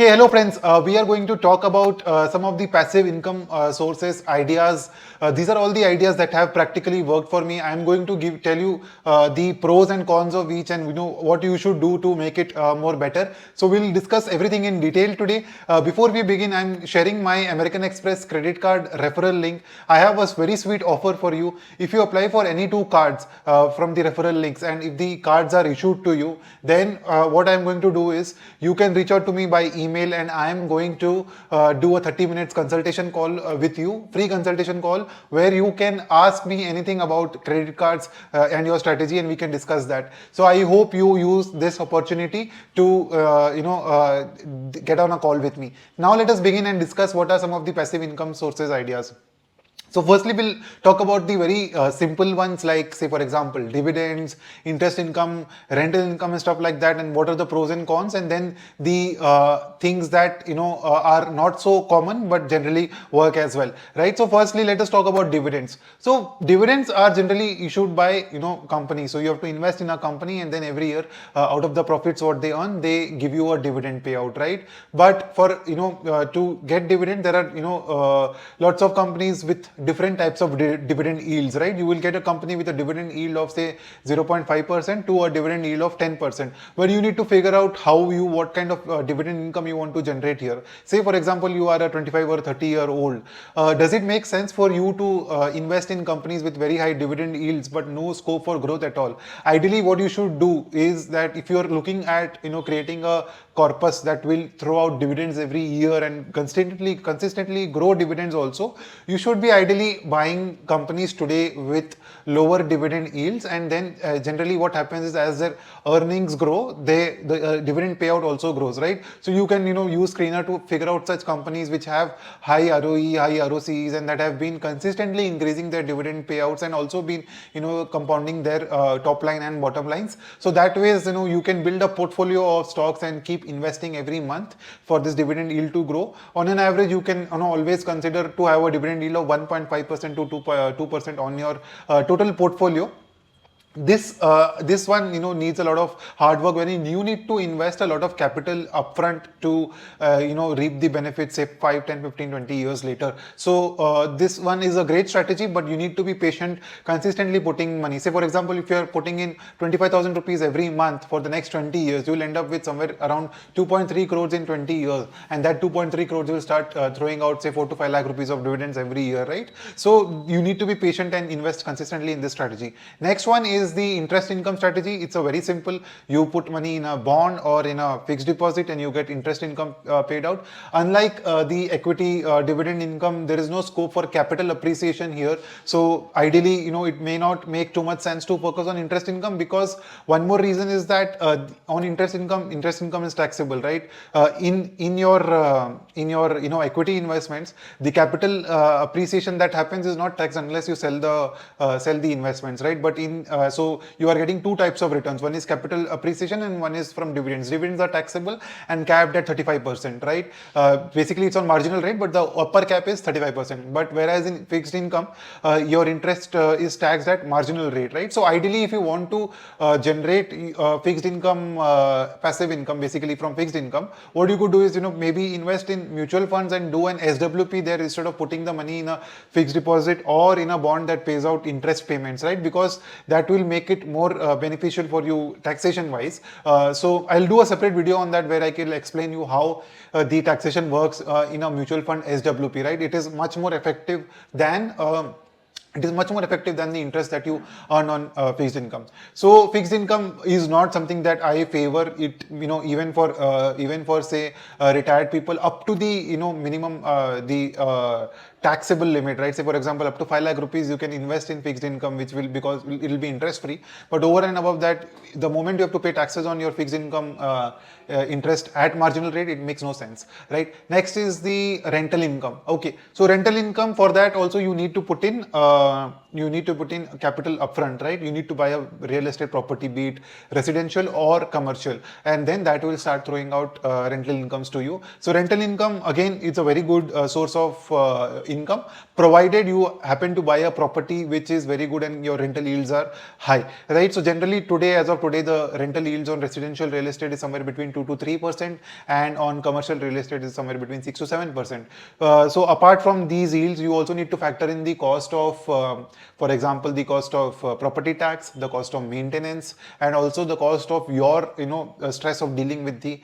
Hey, hello friends. We are going to talk about some of the passive income sources, ideas. These are all the ideas that have practically worked for me. I'm going to tell you the pros and cons of each, and what you should do to make it more better. So we'll discuss everything in detail today. Before we begin, I'm sharing my American Express credit card referral link. I have a very sweet offer for you. If you apply for any two cards from the referral links, and if the cards are issued to you, then what I'm going to do is you can reach out to me by email, and I am going to do a 30 minutes consultation call with you, free consultation call, where you can ask me anything about credit cards and your strategy, and we can discuss that. So I hope you use this opportunity to get on a call with me. Now let us begin and discuss what are some of the passive income sources ideas. So firstly, we'll talk about the very simple ones, like say for example, dividends, interest income, rental income and stuff like that, and what are the pros and cons, and then the things that are not so common but generally work as well, right? So firstly, let us talk about dividends. So dividends are generally issued by companies. So you have to invest in a company, and then every year out of the profits what they earn, they give you a dividend payout, right? But for to get dividend, there are lots of companies with different types of dividend yields, right? You will get a company with a dividend yield of say 0.5% to a dividend yield of 10%, but you need to figure out what kind of dividend income you want to generate here. Say for example, you are a 25 or 30-year-old. Does it make sense for you to invest in companies with very high dividend yields but no scope for growth at all? Ideally, what you should do is that if you are looking at creating a corpus that will throw out dividends every year and consistently grow dividends also, you should be ideally buying companies today with lower dividend yields, and then generally what happens is as their earnings grow, the dividend payout also grows, right? So you can use Screener to figure out such companies which have high ROE, high ROCs, and that have been consistently increasing their dividend payouts and also been compounding their top line and bottom lines. So that way you can build a portfolio of stocks and keep investing every month for this dividend yield to grow. On an average, you can always consider to have a dividend yield of 1.5% to 2% on your total portfolio. This one needs a lot of hard work, when you need to invest a lot of capital upfront to reap the benefits say 5, 10, 15, 20 years later. So this one is a great strategy, but you need to be patient, consistently putting money. Say for example, if you are putting in 25,000 rupees every month for the next 20 years, you will end up with somewhere around 2.3 crores in 20 years, and that 2.3 crores will start throwing out say 4 to 5 lakh rupees of dividends every year, right? So you need to be patient and invest consistently in this strategy. Next one is the interest income strategy. It's a very simple. You put money in a bond or in a fixed deposit and you get interest income paid out. Unlike the equity dividend income, there is no scope for capital appreciation here. So ideally, it may not make too much sense to focus on interest income, because one more reason is that on interest income is taxable, right? In your equity investments, the capital appreciation that happens is not taxed unless you sell the investments, right? But so you are getting two types of returns. One is capital appreciation and one is from dividends. Dividends are taxable and capped at 35%, right? Basically, it's on marginal rate, but the upper cap is 35%. But whereas in fixed income, your interest is taxed at marginal rate, right? So ideally, if you want to generate fixed income, passive income, basically from fixed income, what you could do is maybe invest in mutual funds and do an SWP there instead of putting the money in a fixed deposit or in a bond that pays out interest payments, right? Because that will make it more beneficial for you taxation wise. So I'll do a separate video on that where I can explain you how the taxation works in a mutual fund SWP, right? It is much more effective than the interest that you earn on fixed income. So fixed income is not something that I favor. It even for say retired people up to the minimum taxable limit, right? Say for example, up to 5 lakh rupees you can invest in fixed income, which will, because it will be interest free. But over and above that, the moment you have to pay taxes on your fixed income interest at marginal rate, it makes no sense, right? Next is the rental income. Okay, so rental income, for that also you need to put in you need to put in capital upfront, right? You need to buy a real estate property, be it residential or commercial, and then that will start throwing out rental incomes to you. So rental income, again, it's a very good source of income, provided you happen to buy a property which is very good and your rental yields are high, right? So generally today, as of today, the rental yields on residential real estate is somewhere between 2 to 3%, and on commercial real estate is somewhere between 6 to 7%. So apart from these yields, you also need to factor in the cost of, for example, the cost of property tax, the cost of maintenance, and also the cost of your, stress of dealing with the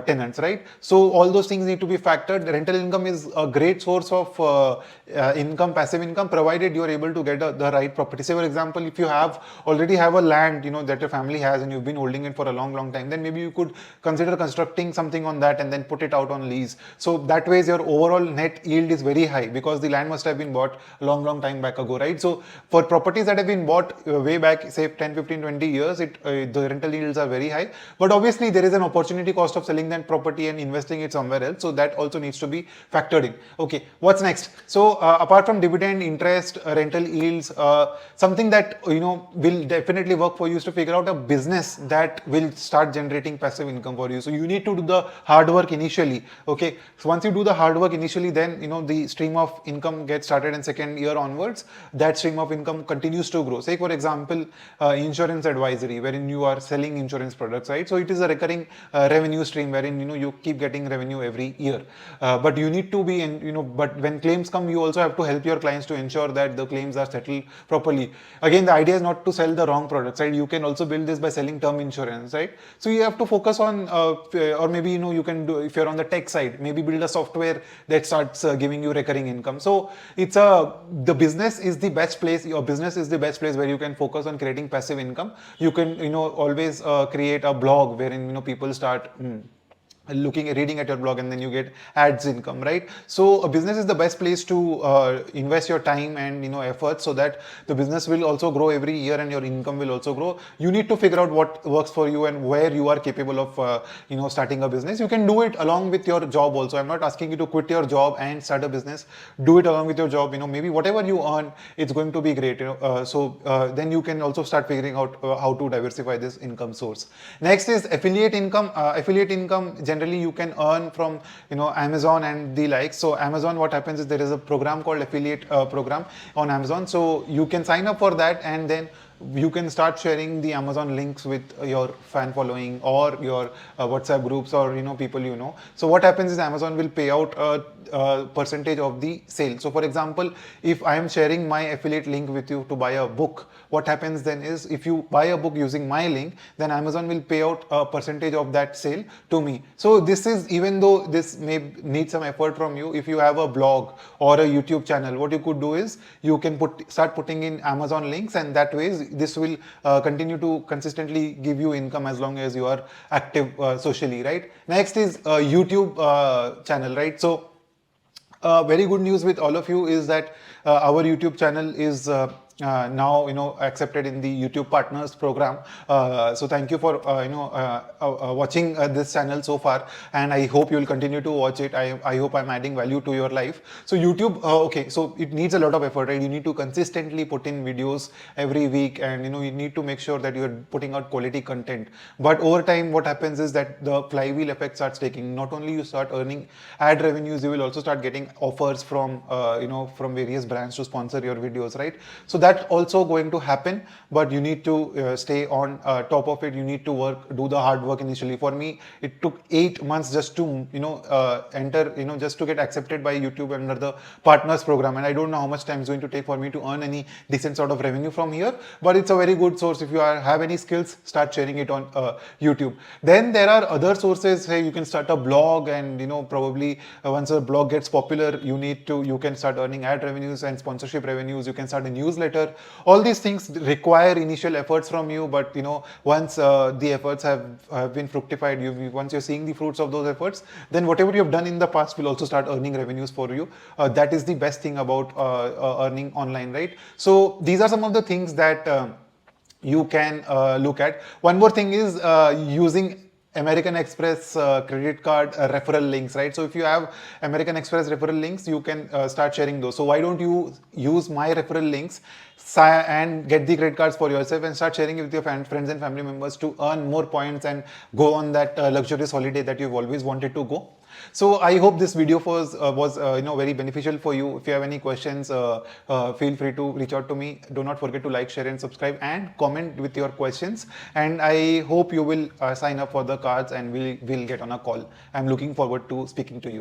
tenants, right? So all those things need to be factored. Rental income is a great source of income, passive income, provided you are able to get the right property. Say, for example, if you already have a land, that your family has and you've been holding it for a long time, then maybe you could consider constructing something on that and then put it out on lease. So that way your overall net yield is very high, because the land must have been bought a long time back ago, right? So for properties that have been bought way back, say 10, 15, 20 years, the rental yields are very high. But obviously there is an opportunity cost of selling that property and investing it somewhere else. So that also needs to be factored in. Okay, what's next? So apart from dividend, interest, rental yields, something that will definitely work for you is to figure out a business that will start generating passive income for you. So you need to do the hard work initially. Okay, so once you do the hard work initially, then the stream of income gets started, and second year onwards, that stream of income continues to grow. Say, for example, insurance advisory, wherein you are selling insurance products, right? So it is a recurring revenue stream wherein you keep getting revenue every year. But you need to be in, but when claims come, you also have to help your clients to ensure that the claims are settled properly. Again, the idea is not to sell the wrong products, right? You can also build this by selling term insurance, right? So you have to focus on, or maybe you can do, if you're on the tech side, maybe build a software that starts giving you recurring income. So the business is the best place. Your business is the best place where you can focus on creating passive income. You can always create a blog wherein people start reading at your blog, and then you get ads income, right? So a business is the best place to invest your time and effort, so that the business will also grow every year and your income will also grow. You need to figure out what works for you and where you are capable of starting a business. You can do it along with your job also. I'm not asking you to quit your job and start a business. Do it along with your job. Maybe whatever you earn, it's going to be great. Then you can also start figuring out how to diversify this income source. Next is affiliate income. Affiliate income, generally you can earn from Amazon and the likes. So Amazon, what happens is there is a program called affiliate program on Amazon. So you can sign up for that, and then you can start sharing the Amazon links with your fan following or your WhatsApp groups or people So what happens is Amazon will pay out a percentage of the sale. So for example, if I am sharing my affiliate link with you to buy a book, what happens then is, if you buy a book using my link, then Amazon will pay out a percentage of that sale to me. So this is, even though this may need some effort from you, if you have a blog or a YouTube channel, what you could do is you can start putting in Amazon links, and that way this will continue to consistently give you income as long as you are active socially, right? Next is YouTube channel, right? So very good news with all of you is that our YouTube channel is now accepted in the YouTube Partners program. So thank you for watching this channel so far, and I hope you will continue to watch it. I hope I'm adding value to your life. So YouTube, okay, so it needs a lot of effort, right? You need to consistently put in videos every week, and you need to make sure that you're putting out quality content. But over time, what happens is that the flywheel effect starts taking. Not only you start earning ad revenues, you will also start getting offers from from various brands to sponsor your videos, right? So that's also going to happen, but you need to stay on top of it. You need to do the hard work initially. For me, it took 8 months just to enter, just to get accepted by YouTube under the Partners program, and I don't know how much time it's going to take for me to earn any decent sort of revenue from here, but it's a very good source. If you have any skills, start sharing it on YouTube. Then there are other sources. Hey, you can start a blog, and probably once a blog gets popular, you can start earning ad revenues and sponsorship revenues. You can start a newsletter. All these things require initial efforts from you, but once the efforts have been fructified, once you're seeing the fruits of those efforts, then whatever you've done in the past will also start earning revenues for you. That is the best thing about earning online, right? So these are some of the things that you can look at. One more thing is using American Express credit card referral links, right? So if you have American Express referral links, you can start sharing those. So why don't you use my referral links and get the credit cards for yourself and start sharing it with your friends and family members to earn more points and go on that luxurious holiday that you've always wanted to go. So I hope this video was very beneficial for you. If you have any questions, feel free to reach out to me. Do not forget to like, share, and subscribe, and comment with your questions. And I hope you will sign up for the cards, and we'll get on a call. I'm looking forward to speaking to you.